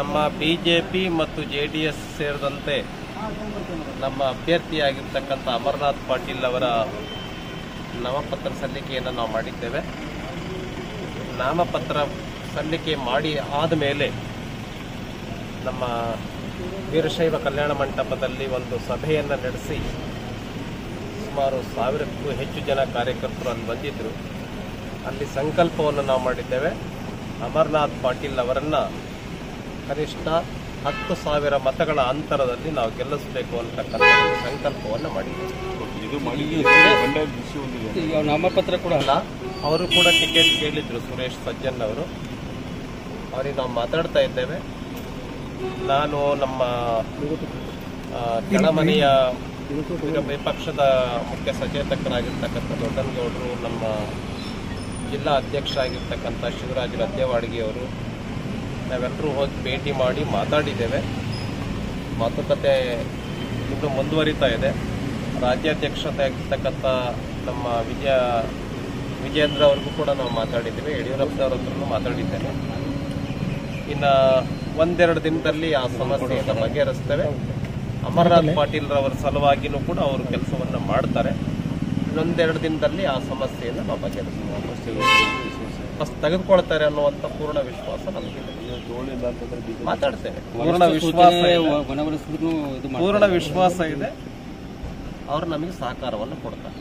ನಮ್ಮ ಬಿಜೆಪಿ ಮತ್ತು ಜೆಡಿಎಸ್ ಸೇರಿದಂತೆ ನಮ್ಮ ಅಭ್ಯರ್ಥಿಯಾಗಿರ್ತಕ್ಕಂಥ ಅಮರನಾಥ್ ಪಾಟೀಲ್ ಅವರ ನಾಮಪತ್ರ ಸಲ್ಲಿಕೆಯನ್ನು ನಾವು ಮಾಡಿದ್ದೇವೆ. ನಾಮಪತ್ರ ಸಲ್ಲಿಕೆ ಮಾಡಿ ಆದ ಮೇಲೆ ನಮ್ಮ ವೀರಶೈವ ಕಲ್ಯಾಣ ಮಂಟಪದಲ್ಲಿ ಒಂದು ಸಭೆಯನ್ನು ನಡೆಸಿ ಸುಮಾರು 1000ಕ್ಕೂ ಹೆಚ್ಚು ಜನ ಕಾರ್ಯಕರ್ತರು ಅಲ್ಲಿ ಬಂದಿದ್ದರು. ಅಲ್ಲಿ ಸಂಕಲ್ಪವನ್ನು ನಾವು ಮಾಡಿದ್ದೇವೆ. ಅಮರನಾಥ್ ಪಾಟೀಲ್ ಅವರನ್ನು ಕನಿಷ್ಠ 10,000 ಮತಗಳ ಅಂತರದಲ್ಲಿ ನಾವು ಗೆಲ್ಲಿಸಬೇಕು ಅಂತಕ್ಕಂಥ ಸಂಕಲ್ಪವನ್ನು ಮಾಡಿದ್ದೇವೆ. ನಾಮಪತ್ರ ಕೂಡ ಅಲ್ಲ, ಅವರು ಕೂಡ ಟಿಕೆಟ್ ಕೇಳಿದ್ರು, ಸುರೇಶ್ ಸಜ್ಜನ್ ಅವರು. ಅವರಿಗೆ ನಾವು ಮಾತಾಡ್ತಾ ಇದ್ದೇವೆ. ನಾನು ನಮ್ಮ ಕೆಳಮನೆಯ ವಿಪಕ್ಷದ ಮುಖ್ಯ ಸಚೇತಕರಾಗಿರ್ತಕ್ಕಂಥ ದೊಡ್ಡನಗೌಡರು, ನಮ್ಮ ಜಿಲ್ಲಾ ಅಧ್ಯಕ್ಷ ಆಗಿರ್ತಕ್ಕಂಥ ಶಿವರಾಜ್ ರದ್ದೆವಾಡಿಗೆಯವರು, ನಾವೆಲ್ಲರೂ ಹೋಗಿ ಭೇಟಿ ಮಾಡಿ ಮಾತಾಡಿದ್ದೇವೆ. ಮಾತುಕತೆ ಇನ್ನೂ ಮುಂದುವರಿತಾ ಇದೆ. ರಾಜ್ಯಾಧ್ಯಕ್ಷತೆ ಆಗಿರ್ತಕ್ಕಂಥ ನಮ್ಮ ವಿಜಯೇಂದ್ರ ಅವ್ರಿಗೂ ಕೂಡ ನಾವು ಮಾತಾಡಿದ್ದೇವೆ. ಯಡಿಯೂರಪ್ಪನವ್ರ ಹತ್ರನೂ ಮಾತಾಡಿದ್ದೇನೆ. ಇನ್ನು ಒಂದೆರಡು ದಿನದಲ್ಲಿ ಆ ಸಮಸ್ಯೆಯನ್ನು ಬಗೆಹರಿಸ್ತೇವೆ. ಅಮರನಾಥ್ ಪಾಟೀಲ್ ರವರ ಸಲುವಾಗಿನೂ ಕೂಡ ಅವರು ಕೆಲಸವನ್ನು ಮಾಡ್ತಾರೆ. ಇನ್ನೊಂದೆರಡು ದಿನದಲ್ಲಿ ಆ ಸಮಸ್ಯೆಯನ್ನು ನಾವು ಬಗೆಹರಿಸ್ತೇವೆ, ತೆಗೆದುಕೊಳ್ತಾರೆ ಅನ್ನುವಂಥ ಪೂರ್ಣ ವಿಶ್ವಾಸ ನಮಗಿದೆ. ಮಾತಾಡ್ತೇವೆ, ಪೂರ್ಣ ವಿಶ್ವಾಸ ಇದೆ. ಅವರು ನಮಗೆ ಸಹಕಾರವನ್ನು ಕೊಡ್ತಾರೆ.